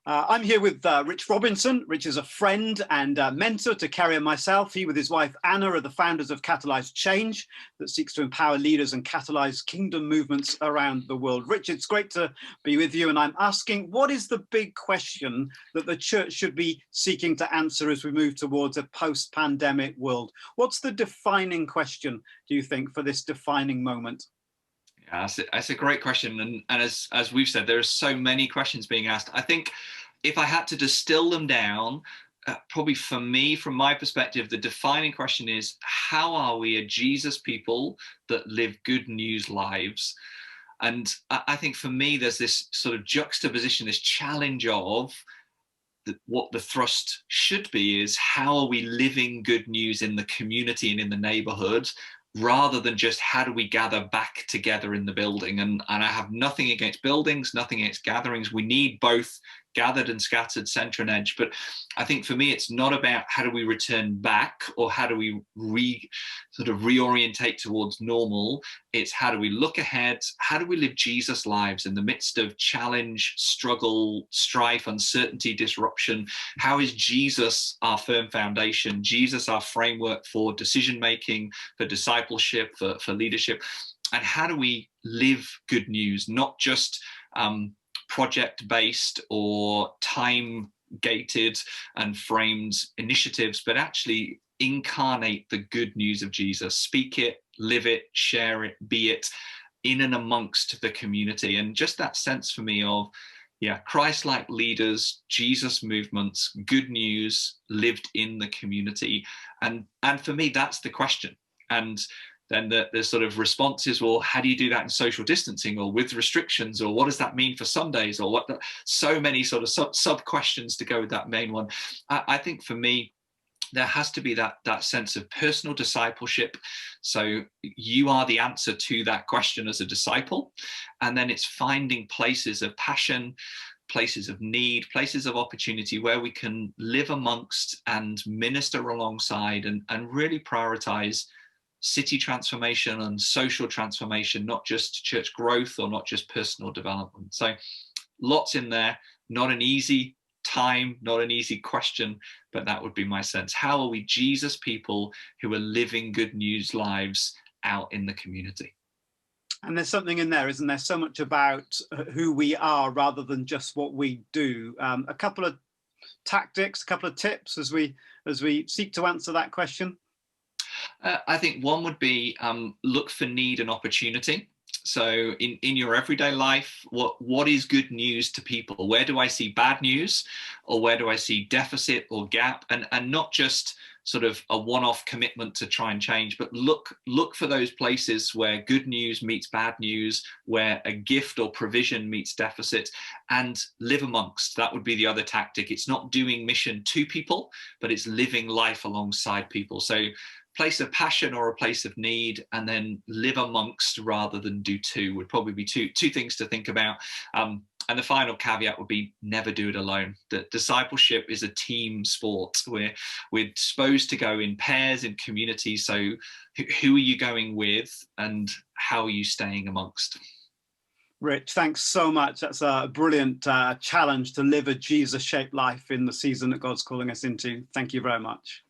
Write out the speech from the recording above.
I'm here with Rich Robinson. Rich is a friend and mentor to Kerry and myself. He with his wife Anna are the founders of Catalyze Change that seeks to empower leaders and catalyze kingdom movements around the world. Rich, it's great to be with you, and I'm asking, what is the big question that the church should be seeking to answer as we move towards a post-pandemic world? What's the defining question, do you think, for this defining moment? Yeah, that's a great question. And as we've said, there are so many questions being asked. I think if I had to distill them down, probably for me, from my perspective, the defining question is, how are we a Jesus people that live good news lives? And I think for me, there's this sort of juxtaposition, this challenge of what the thrust should be is, how are we living good news in the community and in the neighborhood, rather than just how do we gather back together in the building. And I have nothing against buildings, nothing against gatherings. We need both gathered and scattered, center and edge. But I think for me, it's not about how do we return back or how do we reorientate towards normal. It's how do we look ahead? How do we live Jesus lives in the midst of challenge, struggle, strife, uncertainty, disruption? How is Jesus our firm foundation? Jesus our framework for decision making, for discipleship, for leadership? And how do we live good news, not just project-based or time-gated and framed initiatives, but actually incarnate the good news of Jesus, speak it, live it, share it, be it in and amongst the community. And just that sense for me of, Christ-like leaders, Jesus movements, good news lived in the community. And for me, that's the question. And then the sort of response is, well, how do you do that in social distancing or with restrictions, or what does that mean for Sundays, or so many sort of sub questions to go with that main one. I think for me, there has to be that sense of personal discipleship. So you are the answer to that question as a disciple. And then it's finding places of passion, places of need, places of opportunity where we can live amongst and minister alongside and really prioritize city transformation and social transformation, not just church growth or not just personal development. So lots in there, not an easy time, not an easy question, but that would be my sense. How are we Jesus people who are living good news lives out in the community? And there's something in there, isn't there? So much about who we are rather than just what we do. A couple of tactics, a couple of tips as we seek to answer that question. I think one would be look for need and opportunity. So in your everyday life, what is good news to people? Where do I see bad news, or where do I see deficit or gap? And not just sort of a one-off commitment to try and change, but look for those places where good news meets bad news, where a gift or provision meets deficit, and live amongst. That would be the other tactic. It's not doing mission to people, but it's living life alongside people. So place of passion or a place of need, and then live amongst rather than do to, would probably be two things to think about. And the final caveat would be never do it alone. That discipleship is a team sport. We're supposed to go in pairs, in communities. So who are you going with, and how are you staying amongst? Rich, thanks so much. That's a brilliant challenge to live a Jesus-shaped life in the season that God's calling us into. Thank you very much.